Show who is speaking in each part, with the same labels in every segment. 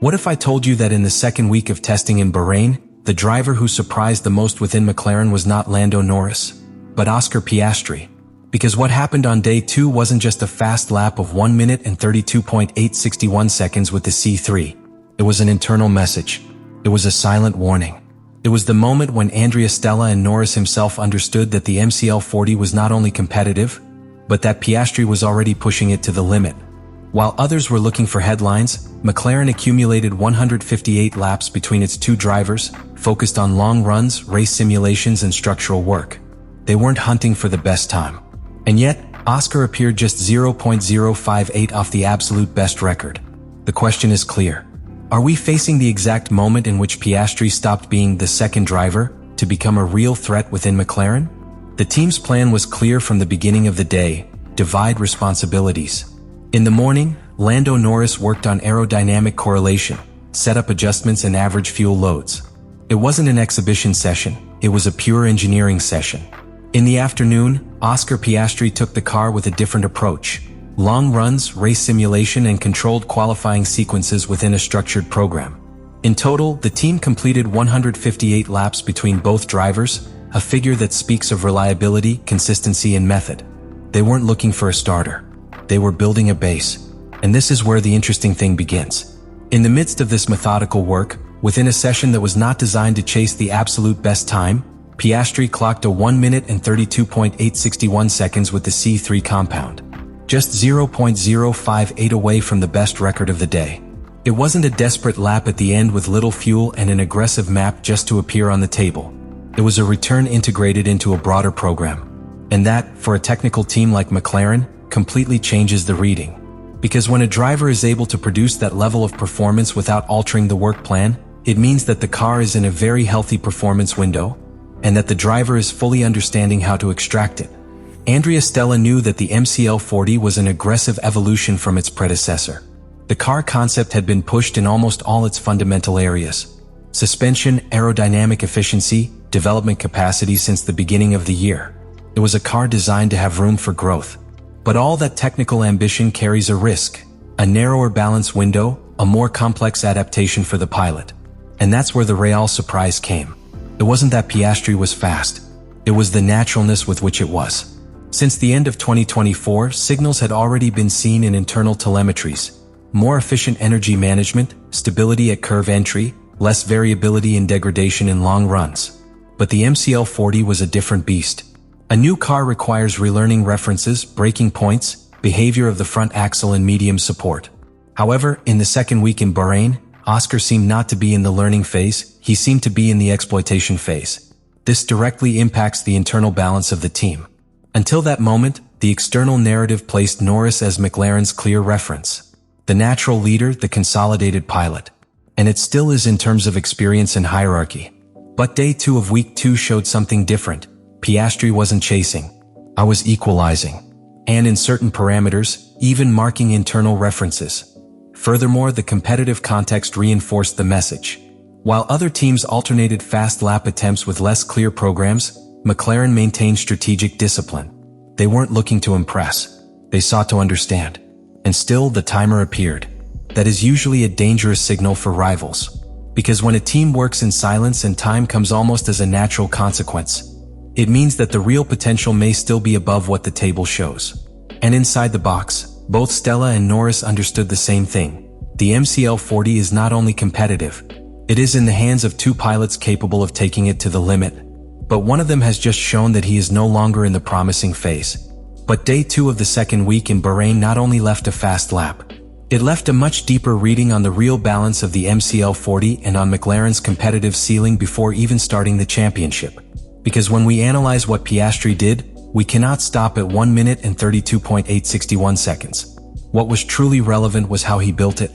Speaker 1: What if I told you that in the second week of testing in Bahrain, the driver who surprised the most within McLaren was not Lando Norris, but Oscar Piastri? Because what happened on day 2 wasn't just a fast lap of 1 minute and 32.861 seconds with the C3. It was an internal message. It was a silent warning. It was the moment when Andrea, Stella and Norris himself understood that the MCL40 was not only competitive, but that Piastri was already pushing it to the limit. While others were looking for headlines, McLaren accumulated 158 laps between its two drivers, focused on long runs, race simulations and structural work. They weren't hunting for the best time. And yet, Oscar appeared just 0.058 off the absolute best record. The question is clear. Are we facing the exact moment in which Piastri stopped being the second driver to become a real threat within McLaren? The team's plan was clear from the beginning of the day: divide responsibilities. In the morning, Lando Norris worked on aerodynamic correlation, setup adjustments and average fuel loads. It wasn't an exhibition session, it was a pure engineering session. In the afternoon, Oscar Piastri took the car with a different approach. Long runs, race simulation and controlled qualifying sequences within a structured program. In total, the team completed 158 laps between both drivers, a figure that speaks of reliability, consistency and method. They weren't looking for a starter. They were building a base. And this is where the interesting thing begins. In the midst of this methodical work, within a session that was not designed to chase the absolute best time, Piastri clocked a 1 minute and 32.861 seconds with the C3 compound. Just 0.058 away from the best record of the day. It wasn't a desperate lap at the end with little fuel and an aggressive map just to appear on the table. It was a return integrated into a broader program. And that, for a technical team like McLaren, completely changes the reading. Because when a driver is able to produce that level of performance without altering the work plan, it means that the car is in a very healthy performance window, and that the driver is fully understanding how to extract it. Andrea Stella knew that the MCL40 was an aggressive evolution from its predecessor. The car concept had been pushed in almost all its fundamental areas: suspension, aerodynamic efficiency, development capacity since the beginning of the year. It was a car designed to have room for growth. But all that technical ambition carries a risk: a narrower balance window, a more complex adaptation for the pilot. And that's where the real surprise came. It wasn't that Piastri was fast. It was the naturalness with which it was. Since the end of 2024, signals had already been seen in internal telemetries: more efficient energy management, stability at curve entry, less variability in degradation in long runs. But the MCL40 was a different beast. A new car requires relearning references, braking points, behavior of the front axle and medium support. However, in the second week in Bahrain, Oscar seemed not to be in the learning phase, he seemed to be in the exploitation phase. This directly impacts the internal balance of the team. Until that moment, the external narrative placed Norris as McLaren's clear reference. The natural leader, the consolidated pilot. And it still is in terms of experience and hierarchy. But day 2 of week 2 showed something different. Piastri wasn't chasing. I was equalizing. And in certain parameters, even marking internal references. Furthermore, the competitive context reinforced the message. While other teams alternated fast lap attempts with less clear programs, McLaren maintained strategic discipline. They weren't looking to impress. They sought to understand. And still, the timer appeared. That is usually a dangerous signal for rivals. Because when a team works in silence and time comes almost as a natural consequence, it means that the real potential may still be above what the table shows. And inside the box, both Stella and Norris understood the same thing. The MCL40 is not only competitive, it is in the hands of two pilots capable of taking it to the limit. But one of them has just shown that he is no longer in the promising phase. But day 2 of the second week in Bahrain not only left a fast lap, it left a much deeper reading on the real balance of the MCL40 and on McLaren's competitive ceiling before even starting the championship. Because when we analyze what Piastri did, we cannot stop at 1 minute and 32.861 seconds. What was truly relevant was how he built it.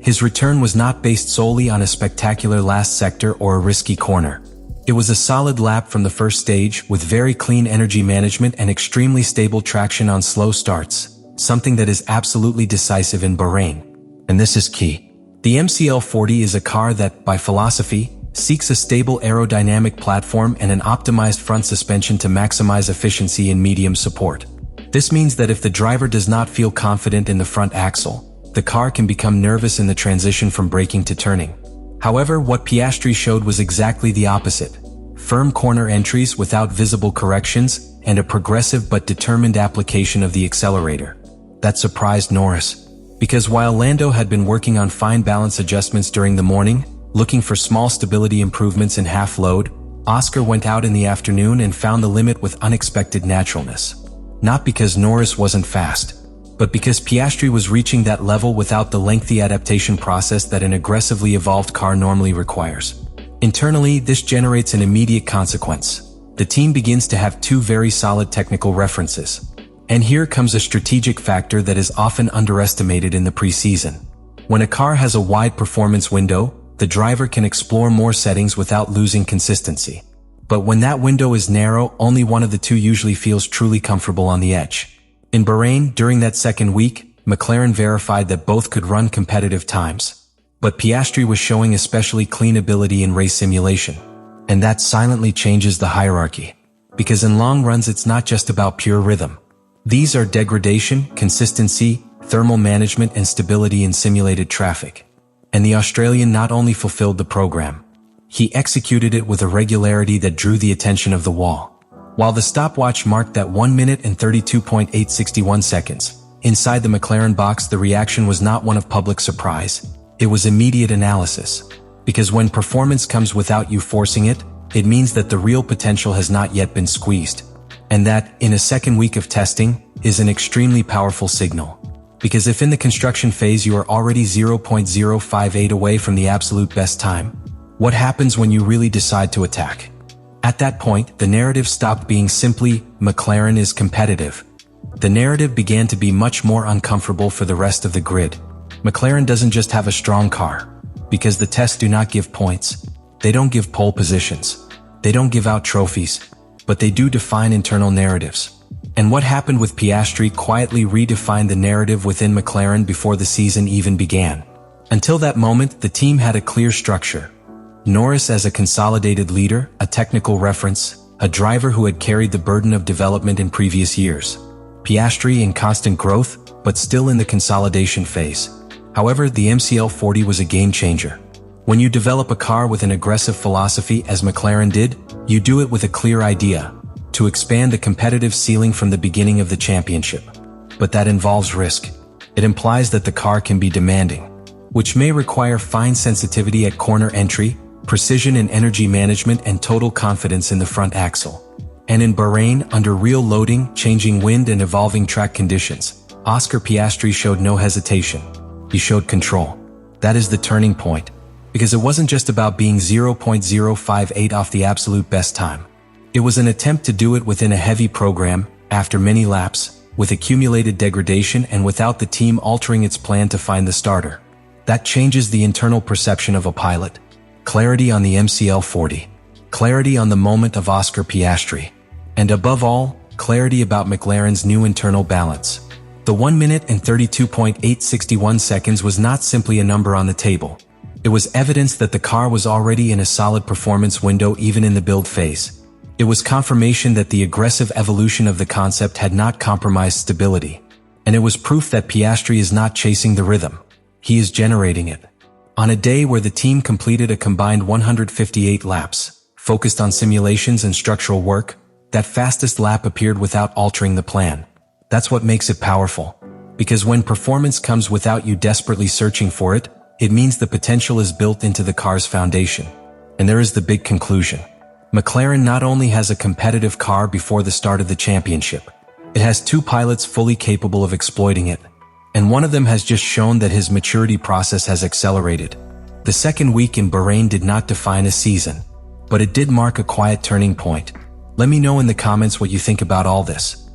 Speaker 1: His return was not based solely on a spectacular last sector or a risky corner. It was a solid lap from the first stage with very clean energy management and extremely stable traction on slow starts, something that is absolutely decisive in Bahrain. And this is key. The MCL40 is a car that, by philosophy, seeks a stable aerodynamic platform and an optimized front suspension to maximize efficiency in medium support. This means that if the driver does not feel confident in the front axle, the car can become nervous in the transition from braking to turning. However, what Piastri showed was exactly the opposite. Firm corner entries without visible corrections and a progressive but determined application of the accelerator. That surprised Norris, because while Lando had been working on fine balance adjustments during the morning, looking for small stability improvements in half load, Oscar went out in the afternoon and found the limit with unexpected naturalness. Not because Norris wasn't fast, but because Piastri was reaching that level without the lengthy adaptation process that an aggressively evolved car normally requires. Internally, this generates an immediate consequence. The team begins to have two very solid technical references. And here comes a strategic factor that is often underestimated in the preseason. When a car has a wide performance window, the driver can explore more settings without losing consistency. But when that window is narrow, only one of the two usually feels truly comfortable on the edge. In Bahrain, during that second week, McLaren verified that both could run competitive times. But Piastri was showing especially clean ability in race simulation. And that silently changes the hierarchy. Because in long runs it's not just about pure rhythm. These are degradation, consistency, thermal management and stability in simulated traffic. And the Australian not only fulfilled the program, he executed it with a regularity that drew the attention of the wall. While the stopwatch marked that 1 minute and 32.861 seconds, inside the McLaren box the reaction was not one of public surprise, it was immediate analysis. Because when performance comes without you forcing it, it means that the real potential has not yet been squeezed. And that, in a second week of testing, is an extremely powerful signal. Because if in the construction phase you are already 0.058 away from the absolute best time, what happens when you really decide to attack? At that point, the narrative stopped being simply, McLaren is competitive. The narrative began to be much more uncomfortable for the rest of the grid. McLaren doesn't just have a strong car. Because the tests do not give points. They don't give pole positions. They don't give out trophies. But they do define internal narratives. And what happened with Piastri quietly redefined the narrative within McLaren before the season even began. Until that moment, the team had a clear structure. Norris as a consolidated leader, a technical reference, a driver who had carried the burden of development in previous years. Piastri in constant growth, but still in the consolidation phase. However, the MCL40 was a game changer. When you develop a car with an aggressive philosophy as McLaren did, you do it with a clear idea. To expand the competitive ceiling from the beginning of the championship. But that involves risk. It implies that the car can be demanding, which may require fine sensitivity at corner entry, precision in energy management and total confidence in the front axle. And in Bahrain, under real loading, changing wind and evolving track conditions, Oscar Piastri showed no hesitation. He showed control. That is the turning point. Because it wasn't just about being 0.058 off the absolute best time. It was an attempt to do it within a heavy program, after many laps, with accumulated degradation and without the team altering its plan to find the starter. That changes the internal perception of a pilot. Clarity on the MCL40. Clarity on the moment of Oscar Piastri. And above all, clarity about McLaren's new internal balance. The 1 minute and 32.861 seconds was not simply a number on the table. It was evidence that the car was already in a solid performance window even in the build phase. It was confirmation that the aggressive evolution of the concept had not compromised stability. And it was proof that Piastri is not chasing the rhythm. He is generating it. On a day where the team completed a combined 158 laps, focused on simulations and structural work, that fastest lap appeared without altering the plan. That's what makes it powerful. Because when performance comes without you desperately searching for it, it means the potential is built into the car's foundation. And there is the big conclusion. McLaren not only has a competitive car before the start of the championship, it has two pilots fully capable of exploiting it. And one of them has just shown that his maturity process has accelerated. The second week in Bahrain did not define a season, but it did mark a quiet turning point. Let me know in the comments what you think about all this.